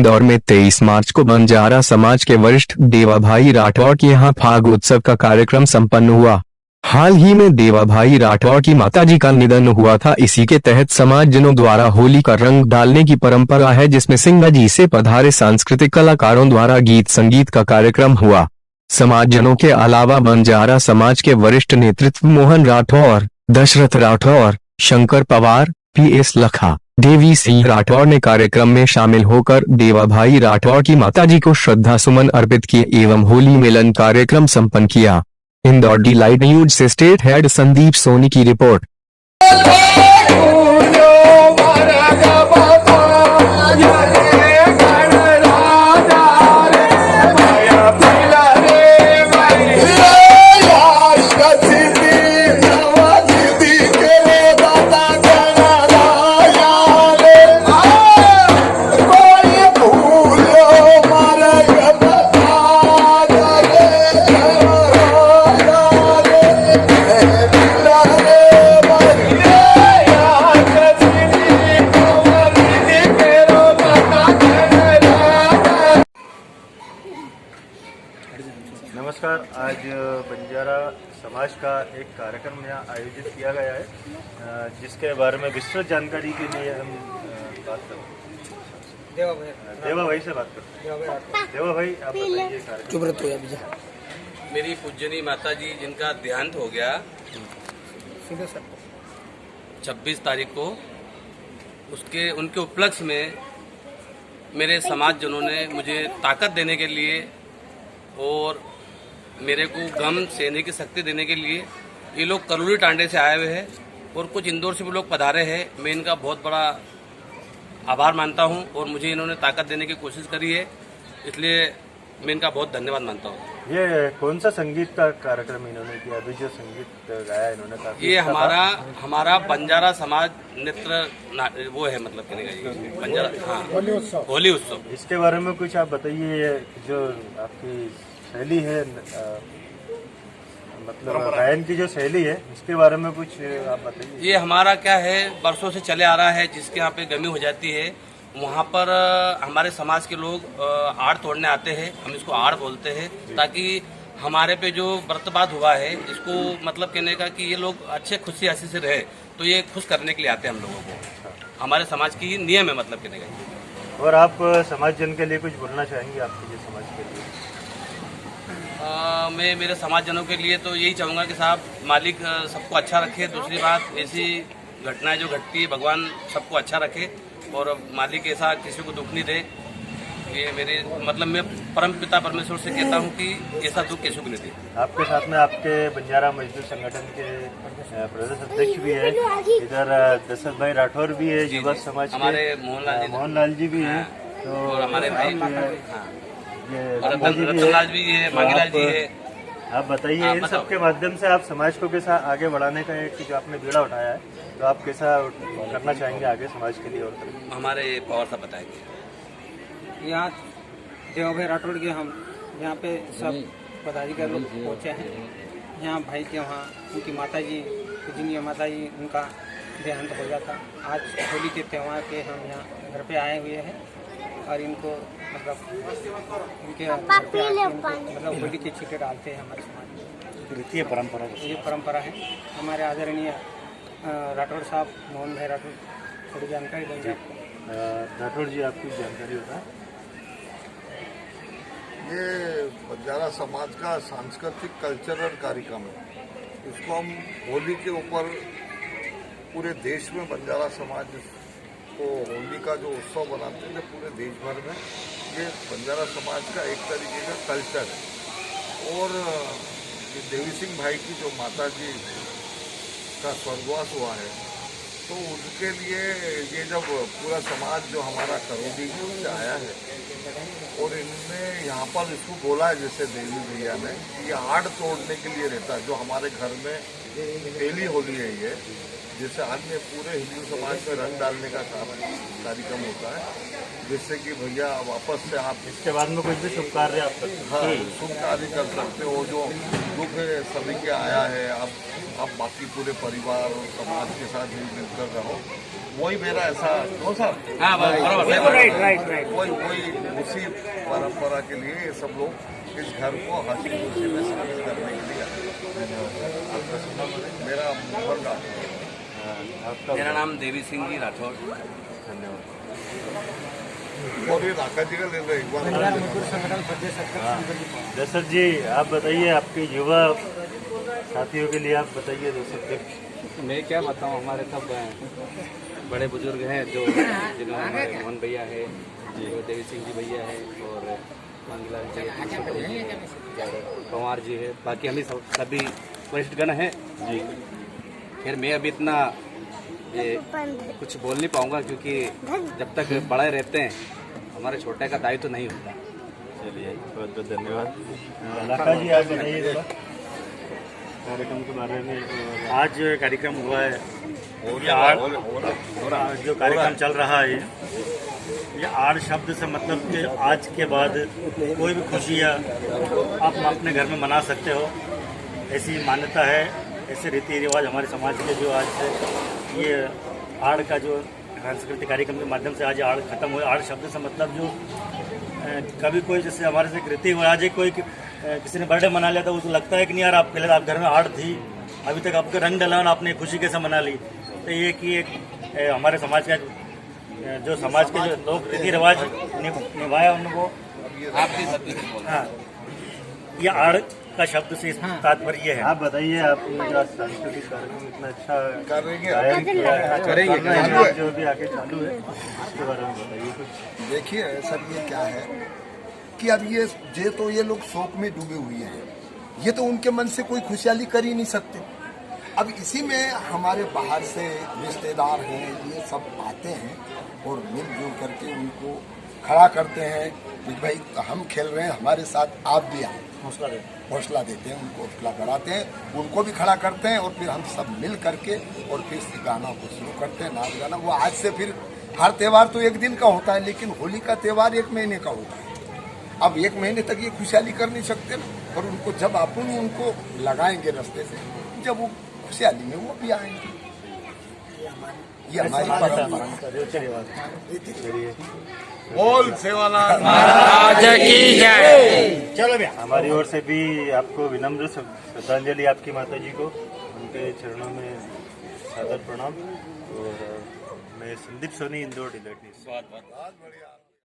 इंदौर में 23 मार्च को बंजारा समाज के वरिष्ठ देवाभाई राठौर के यहाँ फाग उत्सव का कार्यक्रम संपन्न हुआ। हाल ही में देवाभाई राठौर की माताजी का निधन हुआ था। इसी के तहत समाजजनों द्वारा होली का रंग डालने की परंपरा है, जिसमें सिंगाजी से पधारे सांस्कृतिक कलाकारों द्वारा गीत संगीत का कार्यक्रम हुआ। समाजजनों के अलावा बंजारा समाज के वरिष्ठ नेतृत्व मोहन राठौर, दशरथ राठौर, शंकर पवार, पीएस लखा, देवी सिंह राठौर ने कार्यक्रम में शामिल होकर देवाभाई राठौर की माताजी को श्रद्धा सुमन अर्पित किए एवं होली मिलन कार्यक्रम संपन्न किया। इंदौर D-Light न्यूज से स्टेट हेड संदीप सोनी की रिपोर्ट। नमस्कार। आज बंजारा समाज का एक कार्यक्रम यहाँ आयोजित किया गया है, जिसके बारे में विस्तृत जानकारी के लिए हम बात करें। देवा भाई से बात करते हैं। देवा भाई, आप बताइए कार्यक्रम। मेरी पूजनी माताजी जिनका देहांत हो गया 26 तारीख को, उनके उपलक्ष्य में मेरे समाजजनों ने मुझे ताकत देने के लिए और मेरे को गम सहने की शक्ति देने के लिए ये लोग करोली टांडे से आए हुए हैं और कुछ इंदौर से भी लोग पधारे हैं। मैं इनका बहुत बड़ा आभार मानता हूं और मुझे इन्होंने ताकत देने की कोशिश करी है, इसलिए मैं इनका बहुत धन्यवाद मानता हूं। ये कौन सा संगीत का कार्यक्रम इन्होंने किया? अभी जो संगीत गाया इन्होंने, ये हमारा बंजारा समाज नृत्य वो है, मतलब कहने का ये बंजारा, हाँ, होली उत्सव। इसके बारे में कुछ आप बताइए। जो आपकी शैली है, मतलब गायन की जो शैली है, इसके बारे में कुछ आप बताइए। ये हमारा क्या है, बरसों से चले आ रहा है, जिसके यहाँ पे गमी हो जाती है वहाँ पर हमारे समाज के लोग आड़ तोड़ने आते हैं। हम इसको आड़ बोलते हैं, ताकि हमारे पे जो व्रतपात हुआ है, इसको मतलब कहने का कि ये लोग अच्छे खुशी हंसी से रहे, तो ये खुश करने के लिए आते हैं हम लोगों को। हमारे समाज की नियम है, मतलब कहने का। और आप समाज जन के लिए कुछ बोलना चाहेंगे? आपके जो समाज के लिए मैं मेरे समाजजनों के लिए तो यही चाहूँगा कि साहब मालिक सबको अच्छा रखे। दूसरी बात, ऐसी घटनाएं जो घटती है, भगवान सबको अच्छा रखे और मालिक ऐसा किसी को दुख नहीं दे। ये मेरे मतलब मैं परम पिता परमेश्वर से कहता हूँ कि ऐसा दुख किसी को नहीं दे। आपके साथ में आपके बंजारा मजदूर संगठन के प्रदेश अध्यक्ष भी है, इधर दशरथ भाई राठौर भी है, युवा समाज के हमारे मोहनलाल जी भी है, तो हमारे भाई रतनलाल भी है, मांगीलाल जी है। आप बताइए, इन सब के माध्यम से आप समाज को कैसा आगे बढ़ाने का एक जो आपने बीड़ा उठाया है, तो आप कैसा करना चाहेंगे आगे समाज के लिए? और हमारे पवार साहब बताएंगे। यहाँ देवाभाई राठौर के हम यहाँ पे सब पदाधिकारी लोग पहुँचे हैं। यहाँ भाई के वहाँ उनकी माताजी, पूजनीय माताजी, उनका देहांत हो गया था। आज होली के त्यौहार के हम यहाँ घर पे आए हुए हैं और इनको मतलब इनके मतलब होली की छींटे डालते हैं हमारे समाज में। परंपरा, ये परंपरा है। हमारे आदरणीय राठौर साहब, मोहन भाई राठौर, थोड़ी जानकारी देंगे आपको। राठौर जी, आपकी जानकारी होता है? ये बंजारा समाज का सांस्कृतिक कल्चरल कार्यक्रम है। इसको हम होली के ऊपर पूरे देश में बंजारा समाज को होली का जो उत्सव बनाते हैं पूरे देश भर में, ये बंजारा समाज का एक तरीके का कल्चर है। और ये देवी सिंह भाई की जो माता जी का स्वर्गवास हुआ है, तो उनके लिए ये जब पूरा समाज जो हमारा करोली से आया है और इनने यहाँ पर इसको बोला है, जैसे देवी भैया ने, ये आड़ तोड़ने के लिए रहता है। जो हमारे घर में पहली होली है ये, जैसे अन्य पूरे हिंदू समाज में रंग डालने का कार्यक्रम होता है, जिससे कि भैया वापस से आप इसके बाद में कुछ भी शुभ कार्य आप सकते हैं। हाँ, शुभ कार्य कर सकते हो। जो दुख सभी के आया है, अब बाकी पूरे परिवार और समाज के साथ मिलकर रहो। वही मेरा ऐसा हो सर हाँ बराबर राइट वही उसी परंपरा के लिए ये सब लोग इस घर को हंसी खुशी में शामिल करने के लिए आपका सुना मेरा मोहन राठौड़ आपका मेरा नाम देवी सिंह जी राठौड़। धन्यवाद। और ये राका जी का ले लो एक बार पंजाब मजदूर संगठन प्रदेश अध्यक्ष दशरथ जी आप बताइए, आपके युवा साथियों के लिए आप बताइए दशरथ। मैं क्या बताऊं, हमारे सब बड़े बुजुर्ग हैं जो जिन्होंने हमारे मोहन भैया है, जो देवी सिंह जी भैया है और मंगलाल जी पंवार जी है, बाकी हम ही सभी वरिष्ठगण हैं जी। फिर मैं अभी इतना कुछ बोल नहीं पाऊंगा क्योंकि जब तक बड़े रहते हैं हमारे छोटे का दायित्व तो नहीं होता। चलिए बहुत बहुत धन्यवाद। लाखा जी आप बताइए थोड़ा कार्यक्रम के बारे में। आज जो कार्यक्रम हुआ है जो कार्यक्रम चल रहा है ये आड़ शब्द से मतलब कि आज के बाद कोई भी खुशियाँ आप अपने घर में मना सकते हो, ऐसी मान्यता है, ऐसे रीति रिवाज हमारे समाज के जो आज ये आड़ का जो सांस्कृतिक कार्यक्रम के माध्यम से आज आड़ खत्म हुआ। आड़ शब्द से मतलब जो कभी कोई जैसे हमारे से रीति रिवाज है, कोई किसी ने बर्थडे मना लिया तो उसको लगता है कि नहीं यार आप पहले आप घर में आड़ थी, अभी तक आपका रंग डला और आपने खुशी कैसे मना ली। तो ये कि एक हमारे समाज का जो समाज के जो लोग रीति रिवाज निभाया उनको हाँ ये आड़ का शब्द से तात्पर्य है। आप बताइए, आपने जो सांस्कृतिक कार्यक्रम इतना अच्छा करेंगे जो भी आगे चालू है उसके बारे में बताइए कुछ। देखिए सर ये क्या है कि अब ये लोग शोक में डूबे हुए हैं, ये तो उनके मन से कोई खुशहाली कर ही नहीं सकते। अब इसी में हमारे बाहर से रिश्तेदार हैं ये सब आते हैं और मिलजुल करके उनको खड़ा करते हैं कि भाई हम खेल रहे हैं हमारे साथ आप भी आए, हौसला देते हैं, उनको हौसला कराते हैं, उनको भी खड़ा करते हैं और फिर हम सब मिल करके और फिर से गाना को शुरू करते हैं, नाच गाना। वो आज से फिर हर त्यौहार तो एक दिन का होता है लेकिन होली का त्यौहार 1 महीने का होता है। अब 1 महीने तक ये खुशहाली कर नहीं सकते ना, और उनको जब अपन उनको लगाएंगे रास्ते से, जब वो खुशहाली में वो भी आएंगे। ये हमारी परंपरा। बोल सेवालाल चलो भैया, हमारी ओर से भी आपको विनम्र श्रद्धांजलि आपकी माता जी को, उनके चरणों में सादर प्रणाम। और मैं संदीप सोनी, इंदौर डिलीट न्यूज़। बहुत बढ़िया।